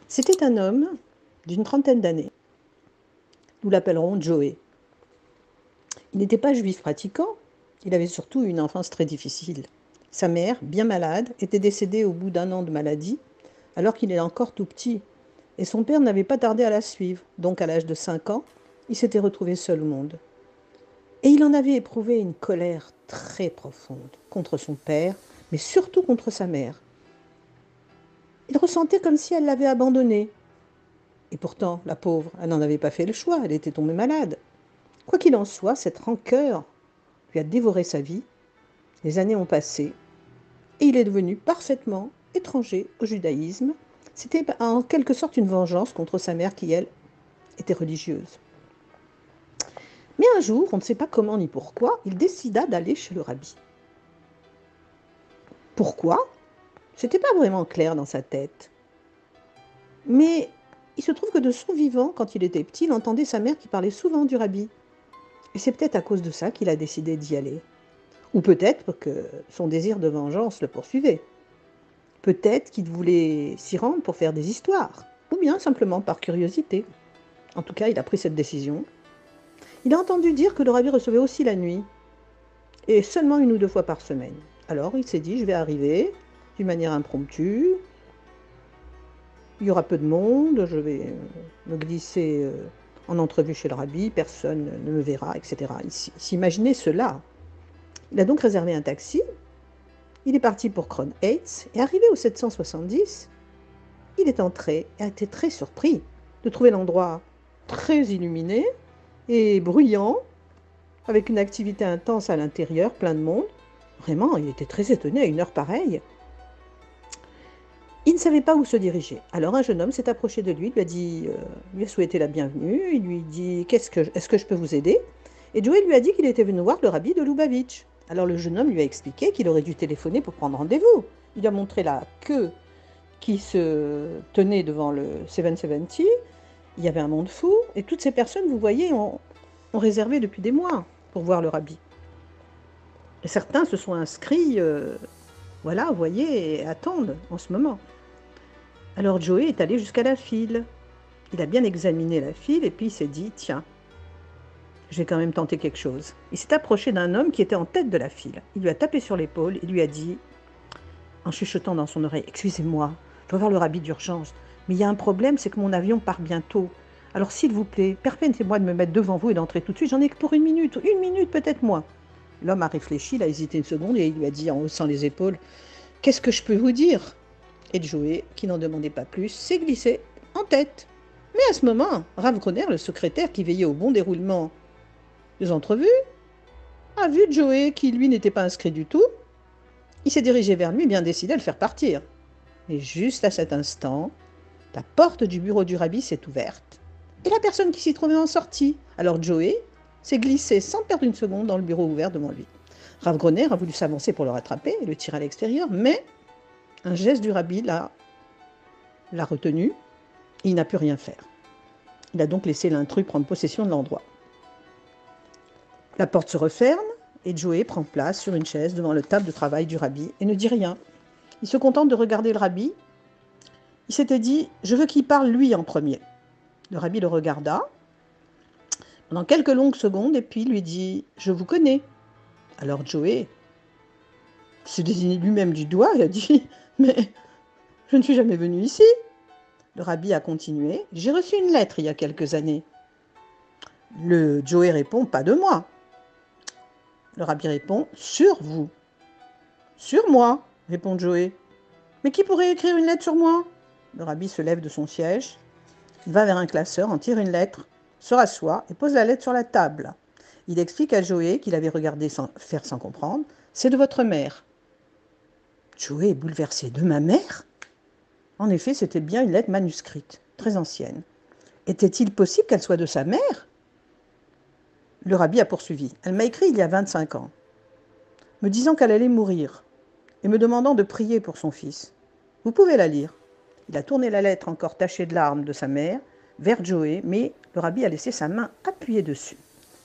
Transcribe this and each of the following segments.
C'était un homme d'une trentaine d'années. Nous l'appellerons Joey. Il n'était pas juif pratiquant, il avait surtout une enfance très difficile. Sa mère, bien malade, était décédée au bout d'1 an de maladie, alors qu'il est encore tout petit, et son père n'avait pas tardé à la suivre. Donc, à l'âge de 5 ans, il s'était retrouvé seul au monde. Et il en avait éprouvé une colère très profonde contre son père, mais surtout contre sa mère. Il ressentait comme si elle l'avait abandonné. Et pourtant, la pauvre, elle n'en avait pas fait le choix, elle était tombée malade. Quoi qu'il en soit, cette rancœur lui a dévoré sa vie. Les années ont passé et il est devenu parfaitement étranger au judaïsme. C'était en quelque sorte une vengeance contre sa mère qui, elle, était religieuse. Mais un jour, on ne sait pas comment ni pourquoi, il décida d'aller chez le rabbi. Pourquoi? C'était pas vraiment clair dans sa tête. Mais il se trouve que de son vivant, quand il était petit, il entendait sa mère qui parlait souvent du rabbi. Et c'est peut-être à cause de ça qu'il a décidé d'y aller. Ou peut-être que son désir de vengeance le poursuivait. Peut-être qu'il voulait s'y rendre pour faire des histoires, ou bien simplement par curiosité. En tout cas, il a pris cette décision. Il a entendu dire que le rabbi recevait aussi la nuit, et seulement 1 ou 2 fois par semaine. Alors il s'est dit, je vais arriver d'une manière impromptue, il y aura peu de monde, je vais me glisser en entrevue chez le rabbi, personne ne me verra, etc. Il s'imaginait cela. Il a donc réservé un taxi, il est parti pour Crown Heights, et arrivé au 770, il est entré et a été très surpris de trouver l'endroit très illuminé et bruyant, avec une activité intense à l'intérieur, plein de monde. Vraiment, il était très étonné à une heure pareille. Il ne savait pas où se diriger. Alors un jeune homme s'est approché de lui, lui a souhaité la bienvenue, il lui dit est-ce que je peux vous aider? Et Joey lui a dit qu'il était venu voir le rabbi de Lubavitch. Alors le jeune homme lui a expliqué qu'il aurait dû téléphoner pour prendre rendez-vous. Il lui a montré la queue qui se tenait devant le 770. Il y avait un monde fou, et toutes ces personnes, vous voyez, ont réservé depuis des mois pour voir le rabbi. Et certains se sont inscrits, voilà, vous voyez, et attendent en ce moment. Alors Joey est allé jusqu'à la file. Il a bien examiné la file et puis il s'est dit, tiens, je vais quand même tenter quelque chose. Il s'est approché d'un homme qui était en tête de la file. Il lui a tapé sur l'épaule et lui a dit, en chuchotant dans son oreille, excusez-moi, je dois voir le rabbi d'urgence, mais il y a un problème, c'est que mon avion part bientôt. Alors s'il vous plaît, permettez-moi de me mettre devant vous et d'entrer tout de suite, j'en ai que pour 1 minute, 1 minute peut-être moins. L'homme a réfléchi, il a hésité 1 seconde et il lui a dit en haussant les épaules, qu'est-ce que je peux vous dire? Et Joey, qui n'en demandait pas plus, s'est glissé en tête. Mais à ce moment, Rav Groner, le secrétaire qui veillait au bon déroulement des entrevues, a vu Joey qui, lui, n'était pas inscrit du tout. Il s'est dirigé vers lui, bien décidé à le faire partir. Mais juste à cet instant, la porte du bureau du rabbi s'est ouverte et la personne qui s'y trouvait en sortit. Alors Joey s'est glissé sans perdre 1 seconde dans le bureau ouvert devant lui. Rav Groner a voulu s'avancer pour le rattraper et le tirer à l'extérieur, mais un geste du rabbi l'a retenu et il n'a pu rien faire. Il a donc laissé l'intrus prendre possession de l'endroit. La porte se referme et Joey prend place sur une chaise devant le table de travail du rabbi et ne dit rien. Il se contente de regarder le rabbi. Il s'était dit, je veux qu'il parle lui en premier. Le rabbi le regarda pendant quelques longues secondes et puis lui dit, je vous connais. Alors Joey se désignait lui-même du doigt et a dit, mais je ne suis jamais venu ici. Le rabbi a continué, j'ai reçu une lettre il y a quelques années. Le Joey répond, pas de moi. Le rabbi répond, sur vous. Sur moi, répond Joey. Mais qui pourrait écrire une lettre sur moi? Le rabbi se lève de son siège, il va vers un classeur, en tire une lettre, se rassoit et pose la lettre sur la table. Il explique à Joey, qu'il avait regardé faire sans comprendre, c'est de votre mère. Joey est bouleversé. De ma mère? En effet, c'était bien une lettre manuscrite, très ancienne. Était-il possible qu'elle soit de sa mère? Le rabbi a poursuivi. Elle m'a écrit il y a 25 ans, me disant qu'elle allait mourir et me demandant de prier pour son fils. Vous pouvez la lire. Il a tourné la lettre encore tachée de larmes de sa mère vers Joey, mais le rabbi a laissé sa main appuyée dessus.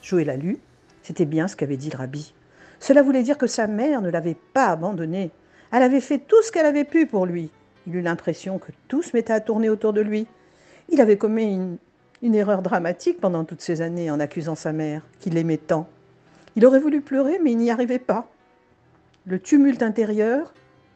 Joey l'a lu. C'était bien ce qu'avait dit le rabbi. Cela voulait dire que sa mère ne l'avait pas abandonné. Elle avait fait tout ce qu'elle avait pu pour lui. Il eut l'impression que tout se mettait à tourner autour de lui. Il avait commis une erreur dramatique pendant toutes ces années en accusant sa mère, qui l'aimait tant. Il aurait voulu pleurer, mais il n'y arrivait pas. Le tumulte intérieur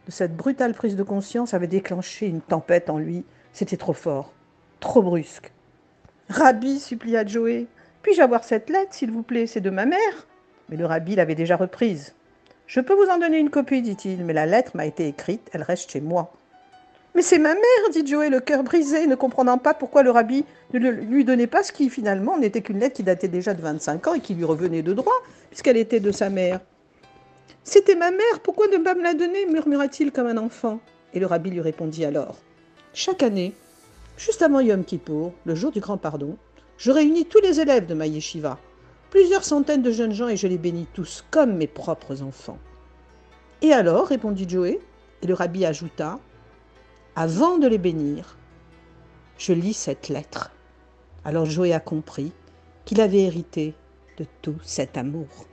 de cette brutale prise de conscience avait déclenché une tempête en lui. C'était trop fort, trop brusque. « Rabbi, supplia Joey, puis-je avoir cette lettre, s'il vous plaît, c'est de ma mère ?» Mais le rabbi l'avait déjà reprise. « Je peux vous en donner une copie, dit-il, mais la lettre m'a été écrite, elle reste chez moi. »« Mais c'est ma mère, dit Joey, le cœur brisé, ne comprenant pas pourquoi le rabbi ne lui donnait pas ce qui, finalement, n'était qu'une lettre qui datait déjà de 25 ans et qui lui revenait de droit, puisqu'elle était de sa mère. »« C'était ma mère, pourquoi ne pas me la donner ?» murmura-t-il comme un enfant. Et le rabbi lui répondit alors. « Chaque année, juste avant Yom Kippour, le jour du grand pardon, je réunis tous les élèves de ma yeshiva, plusieurs centaines de jeunes gens, et je les bénis tous comme mes propres enfants. »« Et alors, répondit Joey, et le rabbi ajouta, « Avant de les bénir, je lis cette lettre. » Alors Joey a compris qu'il avait hérité de tout cet amour.